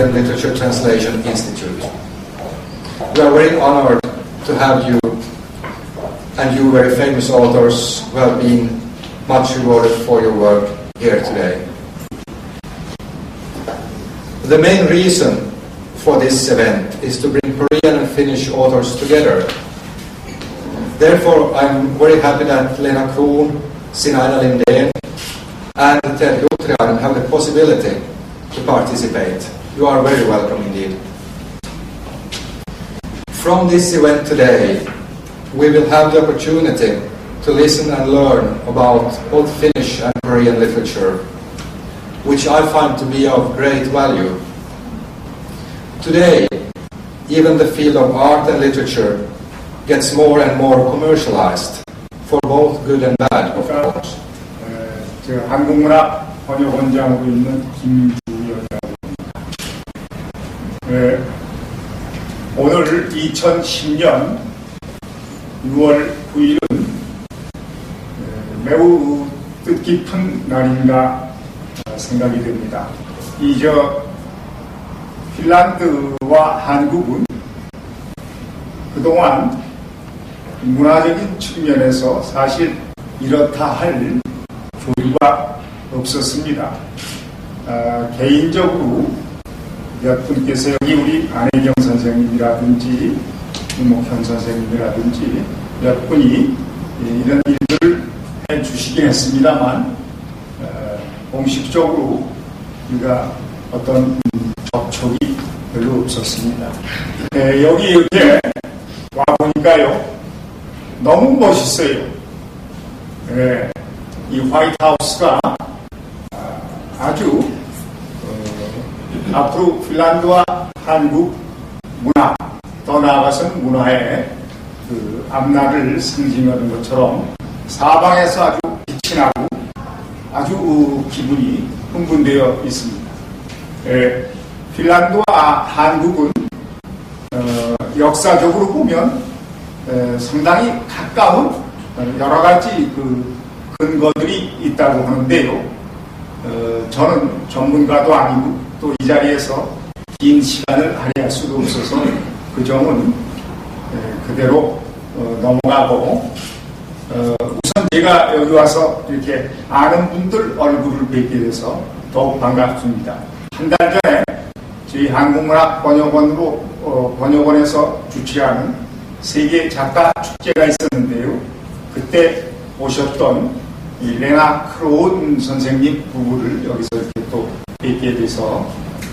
Korean Literature Translation Institute. We are very honored to have you and you very famous authors who have been much rewarded for your work here today. The main reason for this event is to bring Korean and Finnish authors together. Therefore, I'm very happy that Lena Kroon, Sinaina Lindén, and Ted Gutrian have the possibility to participate. You are very welcome indeed. From this event today, we will have the opportunity to listen and learn about both Finnish and Korean literature, which I find to be of great value. Today, even the field of art and literature gets more and more commercialized, for both good and bad, of course. 한국문학 번역원장으로 있는 김주열이라고 합니다. 오늘 2010년 6월 9일은 매우 뜻깊은 날인가 생각이 됩니다. 핀란드와 한국은 그동안 문화적인 측면에서 사실 이렇다 할 교류가 없었습니다. 개인적으로 몇 분께서 여기 우리 안혜경 선생님이라든지 김목현 선생님이라든지 몇 분이 이런 일들을 해주시긴 했습니다만 공식적으로 우리가 어떤 접촉이 별로 없었습니다. 여기 이렇게 와보니까요 너무 멋있어요. 이 화이트하우스가 아주 앞으로 핀란드와 한국 문화, 더 나아가서는 문화의 그 앞날을 상징하는 것처럼 사방에서 아주 빛이 나고 아주 기분이 흥분되어 있습니다. 핀란드와 한국은 역사적으로 보면 상당히 가까운 여러 가지 그 근거들이 있다고 하는데요. 저는 전문가도 아니고 또 이 자리에서 긴 시간을 할애할 수도 없어서 그 점은 그대로 넘어가고 우선 제가 여기 와서 이렇게 아는 분들 얼굴을 뵙게 돼서 더욱 반갑습니다. 한 달 전에 저희 한국문학 번역원에서 주최하는 세계 작가 축제가 있었는데요. 그때 오셨던 이 레나 크로운 선생님 부부를 여기서 이렇게 또 뵙게 돼서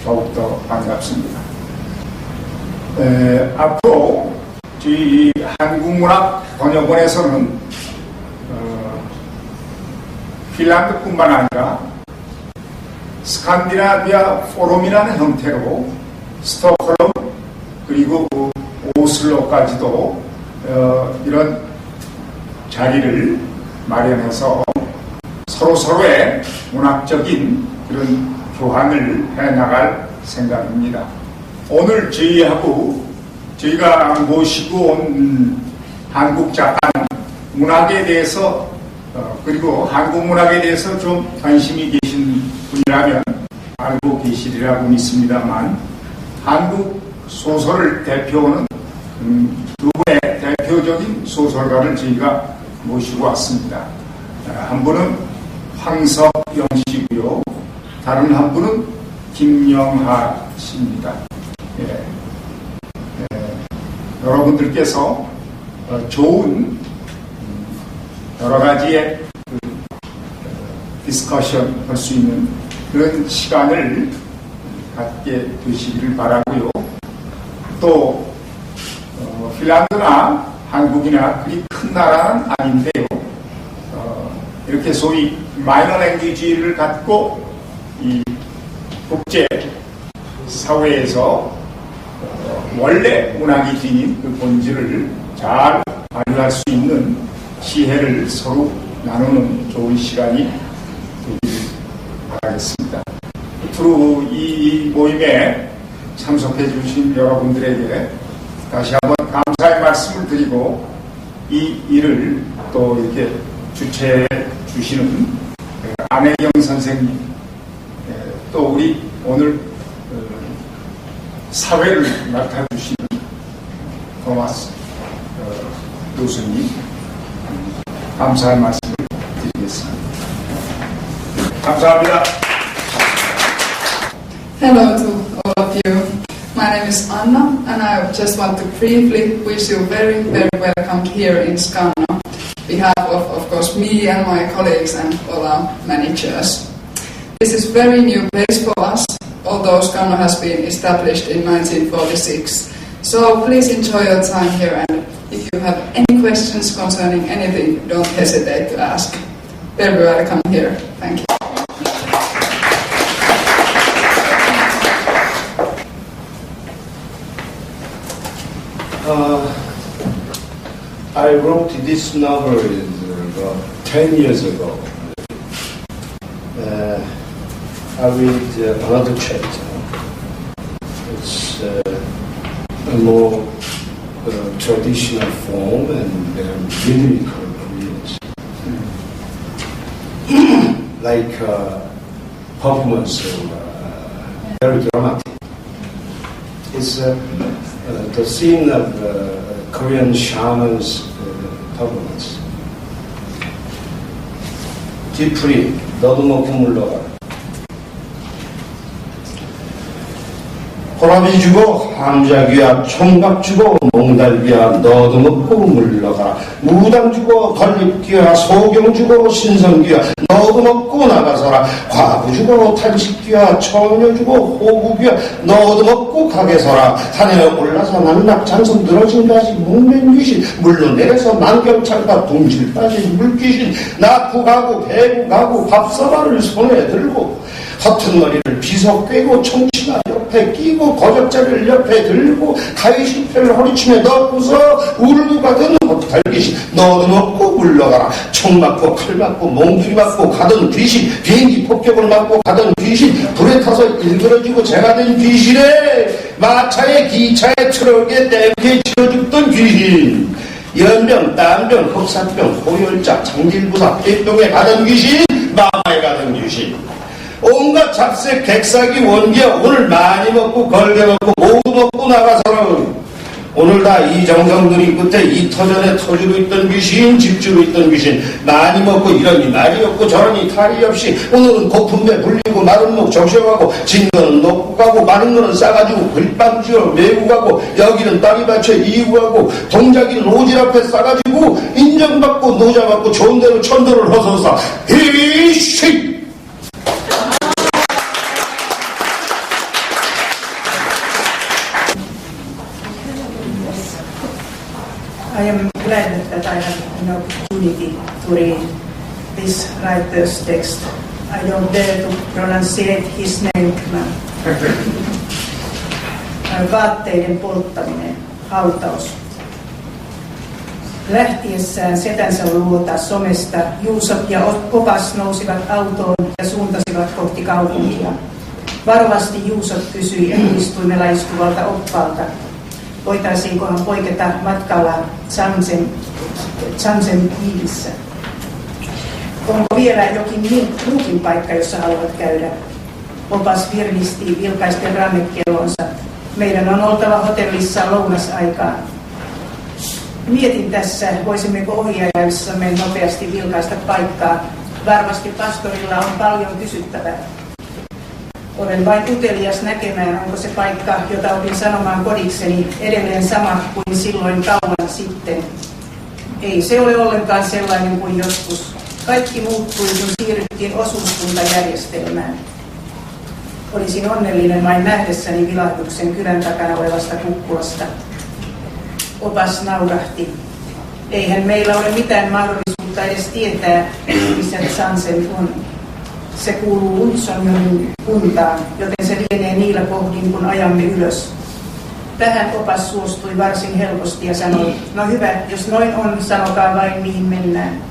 더욱더 반갑습니다. 앞으로 저희 한국문학 번역원에서는 핀란드뿐만 아니라 스칸디나비아 포럼이라는 형태로 스톡홀름 그리고 오슬로까지도 이런 자리를 마련해서 서로서로의 문학적인 그런 교환을 해나갈 생각입니다. 오늘 저희가 모시고 온 한국 작가는 문학에 대해서 그리고 한국 문학에 대해서 좀 관심이 계신 분이라면 알고 계시리라고 믿습니다만 한국 소설을 대표하는 두 분의 대표적인 소설가를 저희가 모시고 왔습니다. 한 분은 황석영 씨고요. 다른 한 분은 김영하 씨입니다. 여러분들께서 좋은 여러 가지의 디스커션 할 수 있는 그런 시간을 갖게 되시기를 바라고요. 또 핀란드나 한국이나 그리 큰 나라는 아닌데요. 이렇게 소위 마이너 랭귀지를 갖고 이 국제 사회에서 원래 문학이 지닌 그 본질을 잘 발휘할 수 있는 시혜를 서로 나누는 좋은 시간이 되기를 바라겠습니다. 앞으로 이 모임에 참석해 주신 여러분들에게 다시 한번 감사의 말씀을 드리고 이 일을 또 이렇게 주최해 주시는 안혜경 선생님 또 우리 오늘 사회를 맡아주신 토마스 교수님 감사의 말씀을 드리겠습니다. 감사합니다. Hello to all of you. My name is Anna, and I just want to briefly wish you very, very welcome here in Scanno, on behalf of course, me and my colleagues and all our managers. This is very new place for us, although Scanno has been established in 1946. So please enjoy your time here, and if you have any questions concerning anything, don't hesitate to ask. Very welcome here. Thank you. I wrote this novel about 10 years ago. I read another chapter. It's a more traditional form and rhythmical Koreans. Like performance, very dramatic. It's the scene of Korean shamans' performance. 뒤풀이 너도 먹고 물러가. 호랑이 주고 함자귀야 총각 주고 몽달귀야 너도 먹고 물러가. 무당 주고 건립귀야 소경 주고 신성귀야 너도 먹고 나가서라. 과부 주고 탄식귀야 처녀 주고 호구귀야 너도 먹고 가게 서라. 산에 올라서 낙낙 잔성 늘어진 가지 목맨 귀신 물로 내려서 만경찰과 둥실 빠진 물귀신 낳고 가고 배고 가고 밥서발을 손에 들고 허튼 머리를 비석 꿰고 청치마 옆에 끼고 거적자리를 옆에 들고 가위실패를 허리춤에 넣고서 울고 가던 헛달귀신 너도 먹고 물러가라. 총 맞고 칼 맞고 몽둥이 맞고 가던 귀신 비행기 폭격을 맞고 가던 귀신 불에 타서 일그러지고 재가 된 귀신에 마차에 기차에 트럭에 댐게 치러 죽던 귀신 연병 땀병 흡사병 호열자 장질부사 폐병에 가던 귀신 마마에 가던 귀신 온갖 잡색, 객사기, 원기야 오늘 많이 먹고 걸게 먹고 모두 먹고 나가서는 오늘 다 이 정성들이 끝에 이 터전에 터지고 있던 귀신, 집주로 있던 귀신 많이 먹고 이러니 날이 없고 저러니 탈이 없이 오늘은 고품배 불리고 마른 목 적셔가고 진 거는 놓고 가고 마른 거는 싸가지고 글빵 쥐어 메고 가고 여기는 땅이 받쳐 이고 가고 동작이는 오질 앞에 싸가지고 인정받고 노자받고 좋은 대로 천도를 허서서 히식 I am glad that I have an opportunity to read this writer's text. I don't dare to pronunciate his name. Vaatteiden polttaminen, hautaus. Lähtiessään setänsä luota somesta Juusop ja Opas nousivat autoon ja suuntasivat kohti kaupunkia. Varovasti Juusop kysyi etuistuimella istuvalta oppaalta. Voitaisiinkohan poiketa matkalla Chansen piirissä? Onko vielä jokin muukin paikka, jossa haluat käydä? Opas virnisti vilkaisten rannekelonsa. Meidän on oltava hotellissa lounasaikaan. Mietin tässä, voisimmeko ohiajaissamme nopeasti vilkaista paikkaa. Varmasti pastorilla on paljon kysyttävää. Olen vain utelias näkemään, onko se paikka, jota opin sanomaan kodikseni, edelleen sama kuin silloin kauan sitten. Ei se ole ollenkaan sellainen kuin joskus. Kaikki muuttui, kun siirryttiin osuuskuntajärjestelmään. Olisin onnellinen vain nähdessäni vilahduksen kylän takana olevasta kukkulasta. Opas naurahti. Eihän meillä ole mitään mahdollisuutta edes tietää, missä Chansen on. Se kuuluu Utsonjoen kuntaan, joten se lienee niillä kohdin, kun ajamme ylös. Tähän Opas suostui varsin helposti ja sanoi, no hyvä, jos noin on, sanokaa vain mihin mennään.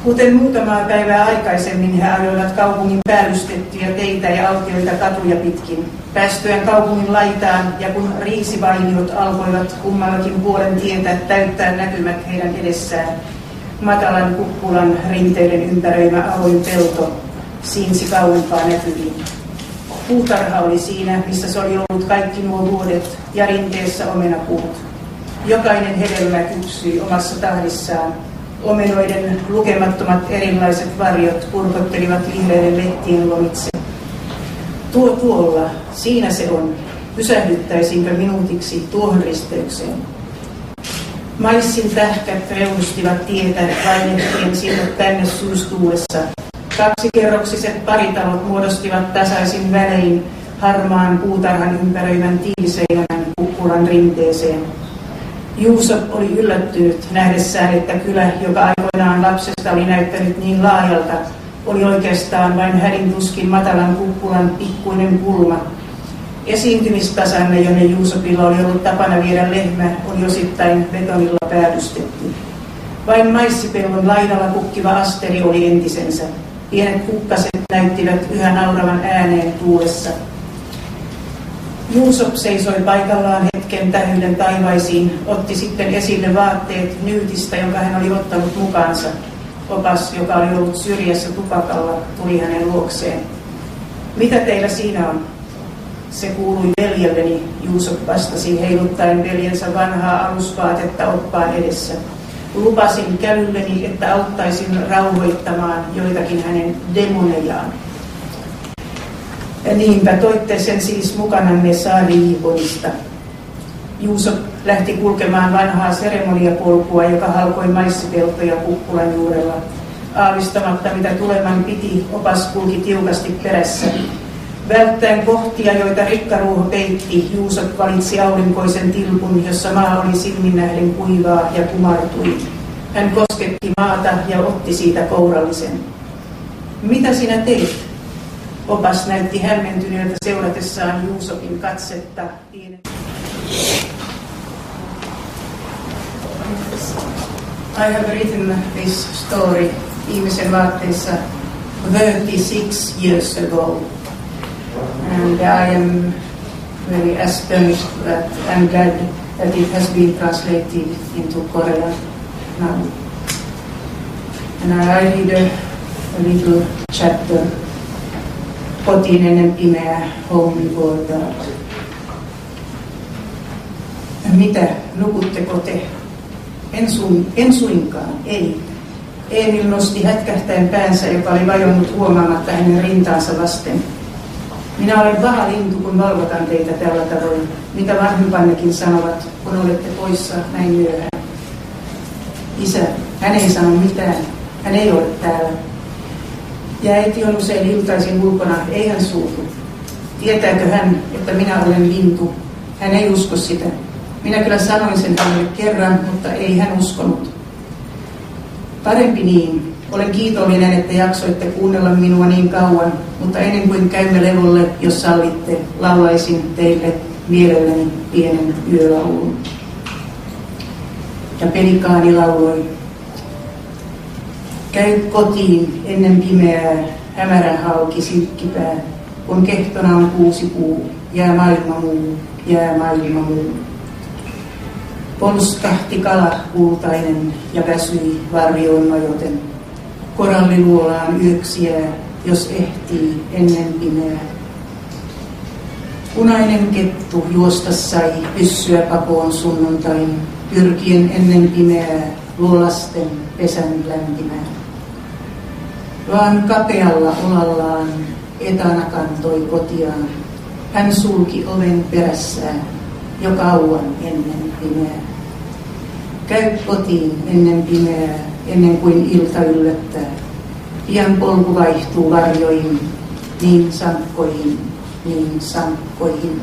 Kuten muutamaa päivää aikaisemmin he ajoivat kaupungin päällystettyjä teitä ja autioita katuja pitkin. Päästyään kaupungin laitaan ja kun riisivainiot alkoivat kummallakin puolen tietä täyttää näkymät heidän edessään, matalan kukkulan rinteiden ympäröimä avoin pelto siinsi kauempaa näkyviin. Puutarha oli siinä, missä se oli ollut kaikki nuo vuodet, ja rinteessä omenapuut. Jokainen hedelmä kypsyi omassa tahdissaan. Omenoiden lukemattomat erilaiset varjot purkottelivat vihreiden lehtien lomitse. Tuolla, siinä se on. Pysähdyttäisinkö minuutiksi tuohon risteykseen? Maissin tähkät reunustivat tietä vainehtien sinne tänne syystuuessa. Kaksikerroksiset paritalot muodostivat tasaisin välein harmaan puutarhan ympäröivän tiiviseinän kukkulan rinteeseen. Juuso oli yllättynyt nähdessään, että kylä, joka aikoinaan lapsesta oli näyttänyt niin laajalta, oli oikeastaan vain hädintuskin matalan kukkulan pikkuinen kulma. Esiintymistasanne, jonne Juusopilla oli ollut tapana viedä lehmä, oli osittain betonilla päällystetty. Vain maissipellon laidalla kukkiva asteri oli entisensä. Pienet kukkaset näyttivät yhä nauravan ääneen tuulessa. Juusop seisoi paikallaan hetken tähyyden taivaisiin, otti sitten esille vaatteet nyytistä, jonka hän oli ottanut mukaansa. Opas, joka oli ollut syrjässä tupakalla, tuli hänen luokseen. Mitä teillä siinä on? Se kuului veljelleni, Juusop vastasi heiluttaen veljensä vanhaa alusvaatetta oppaan edessä. Lupasin kälylleni, että auttaisin rauhoittamaan joitakin hänen demonejaan. Ja niinpä toitte sen siis mukananne Saari-Iiponista. Juusop lähti kulkemaan vanhaa seremoniapolkua, joka halkoi maissipeltoja kukkulan juurella. Aavistamatta, mitä tuleman piti, opas kulki tiukasti perässä. Välttäen kohtia, joita rikkaruoho peitti, Juusop valitsi aurinkoisen tilpun, jossa maa oli silmin nähden kuivaa ja kumartui. Hän kosketti maata ja otti siitä kourallisen. Mitä sinä teit? Opas näytti hämmentyneeltä seuratessaan Juusopin katsetta. I have written this story ihmisen vaatteissa 36 years ago. And I am very astonished that I'm glad that it has been translated into Korean now. And I read a little chapter. Kotiin ennen pimeää, home before dark. Mitä, nukutteko te? En suinkaan, ei. Emil nosti hätkähtäen päänsä, joka oli vajonnut huomaamatta hänen rintaansa vasten. Minä olen paha lintu, kun valvotan teitä tällä tavoin. Mitä vanhempannekin sanovat, kun olette poissa näin myöhään. Isä, hän ei sano mitään. Hän ei ole täällä. Ja äiti on usein iltaisin ulkona, ei hän suutu. Tietääkö hän, että minä olen lintu? Hän ei usko sitä. Minä kyllä sanoin sen hänelle kerran, mutta ei hän uskonut. Parempi niin. Olen kiitollinen, että jaksoitte kuunnella minua niin kauan, mutta ennen kuin käymme levolle, jos sallitte, laulaisin teille mielelläni pienen yölaulun. Ja pelikaani lauloi. Käy kotiin ennen pimeää, hämärän halki silkkipää, kun kehtona on kuusipuu, jää maailma muu, jää maailma muu. Polskahti kala kultainen ja väsyi varjoon nojoten. Koralliluolaan yöksiä, jos ehtii ennen pimeää. Punainen kettu juosta sai pyssyä pakoon sunnuntain, pyrkien ennen pimeää luolasten pesän lämpimään. Vaan kapealla olallaan etana kantoi kotiaan. Hän sulki oven perässään jo kauan ennen pimeää. Käy kotiin ennen pimeää, ennen kuin ilta yllättää. Pian polku vaihtuu varjoihin, niin sankkoihin, niin sankkoihin.